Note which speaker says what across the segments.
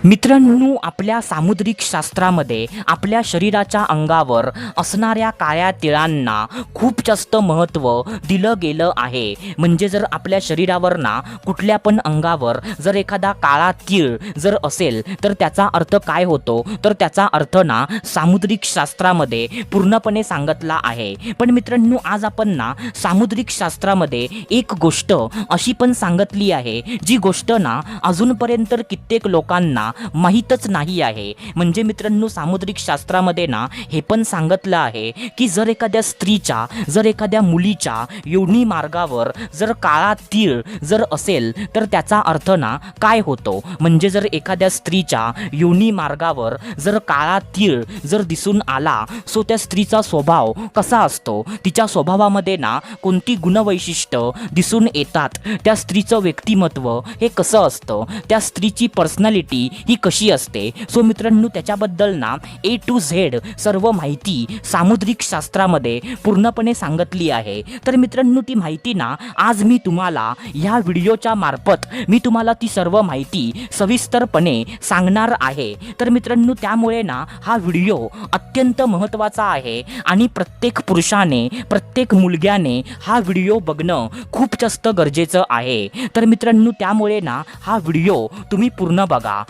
Speaker 1: मित्रांनो, आपल्या सामुद्रिक शास्त्रामध्ये आपल्या शरीराच्या अंगावर असणाऱ्या काळ्या तिळांना खूप जास्त महत्त्व दिलं गेलं आहे. म्हणजे जर आपल्या शरीरावर ना कुठल्या पण अंगावर जर एखादा काळा तीळ जर असेल तर त्याचा अर्थ काय होतो, तर त्याचा अर्थ ना सामुद्रिक शास्त्रामध्ये पूर्णपणे सांगितला आहे. पण मित्रांनो, आज आपण ना सामुद्रिक शास्त्रामध्ये एक गोष्ट अशी पण सांगितली आहे, जी गोष्ट ना अजूनपर्यंत कित्येक लोकांना माहीतच नाही आहे. म्हणजे मित्रांनो, सामुद्रिक शास्त्रामध्ये ना हे पण सांगितलं आहे की जर एखाद्या स्त्रीच्या, जर एखाद्या मुलीच्या योनी मार्गावर जर काळा तीळ जर असेल तर त्याचा अर्थ ना काय होतो. म्हणजे जर एखाद्या स्त्रीच्या योनी मार्गावर जर काळा तीळ जर दिसून आला, सो त्या स्त्रीचा स्वभाव कसा असतो, तिच्या स्वभावामध्ये ना कोणती गुणवैशिष्ट्य दिसून येतात, त्या स्त्रीचं व्यक्तिमत्व हे कसं असतं, त्या स्त्रीची पर्सनॅलिटी ही कशी असते. सो मित्रांनो, त्याच्याबद्दल ना A to Z सर्व माहिती सामुद्रिक शास्त्रामध्ये पूर्णपणे सांगितली आहे. तर मित्रांनो, ती माहिती ना आज मी तुम्हाला ह्या व्हिडिओच्या मार्फत मी तुम्हाला ती सर्व माहिती सविस्तरपणे सांगणार आहे. तर मित्रांनो, त्यामुळे ना हा व्हिडिओ अत्यंत महत्त्वाचा आहे आणि प्रत्येक पुरुषाने, प्रत्येक मुलग्याने हा व्हिडिओ बघणं खूप जास्त गरजेचं आहे. तर मित्रांनो, त्यामुळे ना हा व्हिडिओ तुम्ही पूर्ण बघा.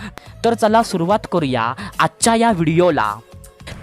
Speaker 1: तर चला सुरुवात करूया आजच्या या व्हिडिओला.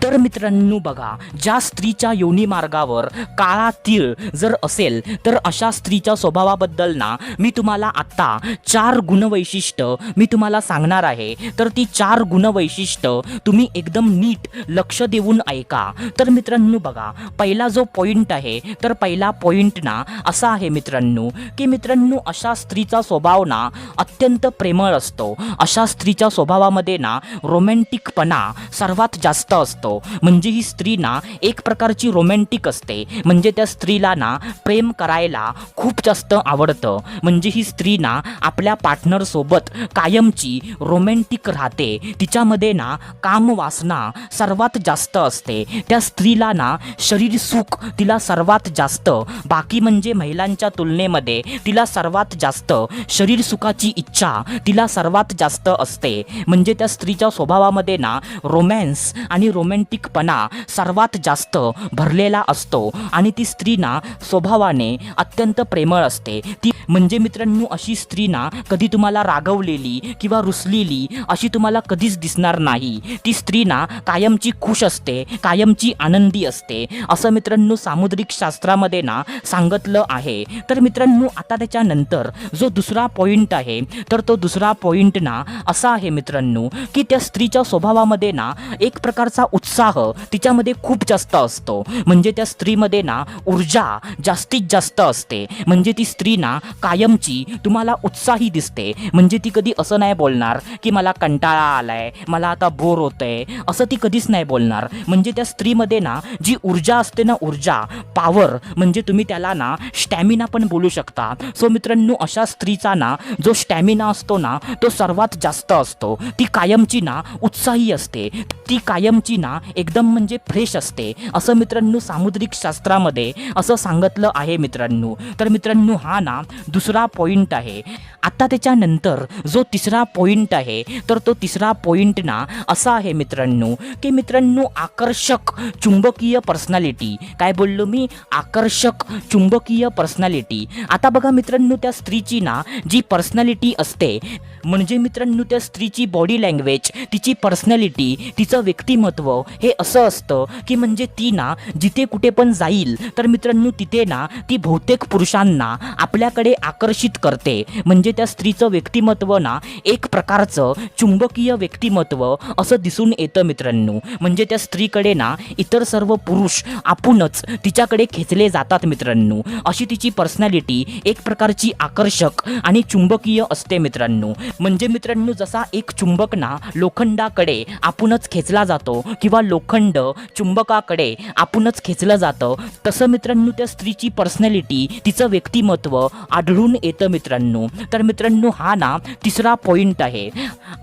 Speaker 1: तर मित्रांनो बघा, ज्या स्त्रीच्या योनी मार्गावर काळा तीळ जर असेल तर अशा स्त्रीच्या स्वभावाबद्दल ना मी तुम्हाला आत्ता 4 गुणवैशिष्ट्य मी तुम्हाला सांगणार आहे. तर ती 4 गुणवैशिष्ट्य तुम्ही एकदम नीट लक्ष देऊन ऐका. तर मित्रांनो बघा, पहिला जो पॉइंट आहे, तर पहिला पॉइंट ना असा आहे मित्रांनो की मित्रांनो, अशा स्त्रीचा स्वभाव ना अत्यंत प्रेमळ असतो. अशा स्त्रीच्या स्वभावामध्ये ना रोमॅन्टिकपणा सर्वात जास्त असतो. म्हणजे ही स्त्री ना एक प्रकारची रोमॅन्टिक असते. म्हणजे त्या स्त्रीला ना प्रेम करायला खूप जास्त आवडतं. म्हणजे ही स्त्री ना आपल्या पार्टनर सोबत कायमची रोमॅन्टिक राहते. तिच्यामध्ये ना काम वासना सर्वात जास्त असते. त्या स्त्रीला ना शरीर सुख तिला सर्वात जास्त, बाकी म्हणजे महिलांच्या तुलनेमध्ये तिला सर्वात जास्त शरीर सुखाची इच्छा तिला सर्वात जास्त असते. म्हणजे त्या स्त्रीच्या स्वभावामध्ये ना रोमॅन्स आणि रोमॅन्टिकपणा सर्वात जास्त भरलेला असतो आणि ती स्त्री ना स्वभावाने अत्यंत प्रेमळ असते. ती म्हणजे मित्रांनो, अशी स्त्री ना कधी तुम्हाला रागवलेली किंवा रुसलेली अशी तुम्हाला कधीच दिसणार नाही. ती स्त्री ना कायमची खुश असते, कायमची आनंदी असते, असं मित्रांनो सामुद्रिक शास्त्रामध्ये ना सांगितलं आहे. तर मित्रांनो, आता त्याच्यानंतर जो दुसरा पॉइंट आहे, तर तो दुसरा पॉइंट ना असा आहे मित्रांनो की त्या स्त्रीच्या स्वभावामध्ये ना एक प्रकारचा उत्साह तिच्यामध्ये खूप जास्त असतो. म्हणजे त्या स्त्रीमध्ये ना ऊर्जा जास्तीत जास्त असते. म्हणजे ती स्त्री ना कायमची तुम्हाला उत्साही दिसते. म्हणजे ती कधी असं नाही बोलणार की मला कंटाळा आलाय, मला आता बोर होतंय, असं ती कधीच नाही बोलणार. म्हणजे त्या स्त्रीमध्ये ना जी ऊर्जा असते ना, ऊर्जा, पॉवर, म्हणजे तुम्ही त्याला ना स्टॅमिना पण बोलू शकता. सो मित्रांनो, अशा स्त्रीचा ना जो स्टॅमिना असतो ना तो सर्वात जास्त असतो. ती कायमची ना उत्साही असते, ती कायमची ना एकदम म्हणजे फ्रेश असते, असं मित्रांनो सामुद्रिक शास्त्रामध्ये असं सांगितलं आहे मित्रांनो. तर मित्रांनो, हा ना दुसरा पॉइंट आहे. आता त्याच्यानंतर जो तिसरा पॉइंट आहे, तर तो तिसरा पॉइंट ना असा आहे मित्रांनो की मित्रांनो, आकर्षक चुंबकीय पर्सनॅलिटी. काय बोललो मी? आकर्षक चुंबकीय पर्सनॅलिटी. आता बघा मित्रांनो, त्या स्त्रीची ना जी पर्सनॅलिटी असते, म्हणजे मित्रांनो त्या स्त्रीची बॉडी लँग्वेज, तिची पर्सनॅलिटी, तिचं व्यक्तिमत्व हे असं असतं की म्हणजे ती ना जिथे कुठे पण जाईल तर मित्रांनो तिथे ना ती बहुतेक पुरुषांना आपल्याकडे आकर्षित करते. म्हणजे त्या स्त्रीचं व्यक्तिमत्व ना एक प्रकारचं चुंबकीय व्यक्तिमत्व असं दिसून येतं मित्रांनो. म्हणजे त्या स्त्रीकडे ना इतर सर्व पुरुष आपणच तिच्याकडे खेचले जातात मित्रांनो. अशी तिची पर्सनॅलिटी एक प्रकारची आकर्षक आणि चुंबकीय असते मित्रांनो. म्हणजे मित्रांनो, जसा एक चुंबक ना लोखंडाकडे आपणच खेचला जातो किंवा लोखंड चुंबकाकडे आपणच खेचलं जातं, तसं मित्रांनो त्या स्त्रीची पर्सनॅलिटी, तिचं व्यक्तिमत्व आढळून येतं मित्रांनो. तर मित्रांनो हा ना तिसरा पॉइंट आहे.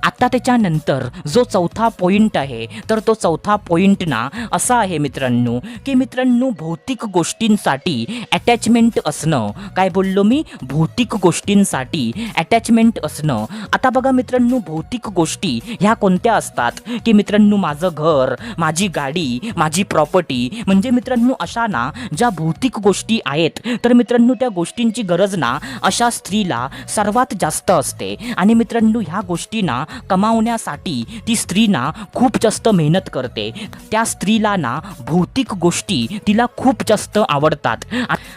Speaker 1: आता त्याच्यानंतर जो चौथा पॉइंट आहे तर तो चौथा पॉइंट ना असा आहे मित्रांनो की मित्रांनो भौतिक गोष्टींसाठी अटॅचमेंट असणं. काय बोललो मी? भौतिक गोष्टींसाठी अटॅचमेंट असणं. आता बघा मित्रांनो भौतिक गोष्टी ह्या कोणत्या असतात की मित्रांनो माझं घर, माझी गाडी, माझी प्रॉपर्टी, म्हणजे मित्रांनो अशा ना ज्या भौतिक गोष्टी आहेत तर मित्रांनो त्या गोष्टींची गरज ना अशा स्त्रीला सर्वात जास्त असते. आणि मित्रांनो ह्या गोष्टी ना कमावण्यासाठी ती स्त्री ना खूप जास्त मेहनत करते. त्या स्त्रीला ना भौतिक गोष्टी तिला खूप जास्त आवडतात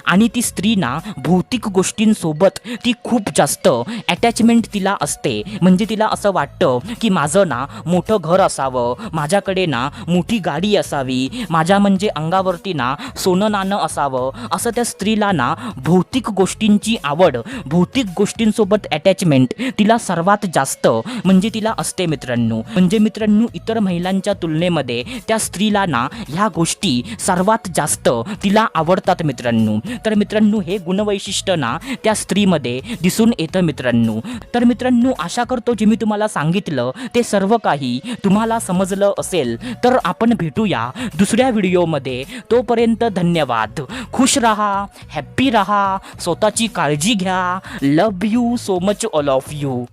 Speaker 1: आणि ती स्त्री ना भौतिक गोष्टींसोबत ती खूप जास्त अटॅचमेंट तिला असते. म्हणजे तिला असं वाटतं की माझं ना मोठं घर असावं, माझ्याकडे ना मोठी गाडी असावी, माझ्या म्हणजे अंगावरती ना सोनं नाणं असावं. असं त्या स्त्रीला ना भौतिक गोष्टींची आवड, भौतिक गोष्टींसोबत अटॅचमेंट तिला सर्वात जास्त म्हणजे तिला असते मित्रांनो. म्हणजे मित्रांनो इतर महिलांच्या तुलनेमध्ये त्या स्त्रीला ना ह्या गोष्टी सर्वात जास्त तिला आवडतात मित्रांनो. तर मित्रांनो हे गुणवैशिष्ट्य ना त्या स्त्रीमध्ये दिसून येतं मित्रांनो. तर मित्रांनो आशा करतो जे मी तुम्हाला सांगितलं ते सर्व काही तुम्हाला समजलं असेल. तर आपण भेटूया दुसऱ्या व्हिडिओमध्ये. तोपर्यंत धन्यवाद. खुश रहा, हॅप्पी रहा, स्वतःची काळजी घ्या. Love you so much all of you.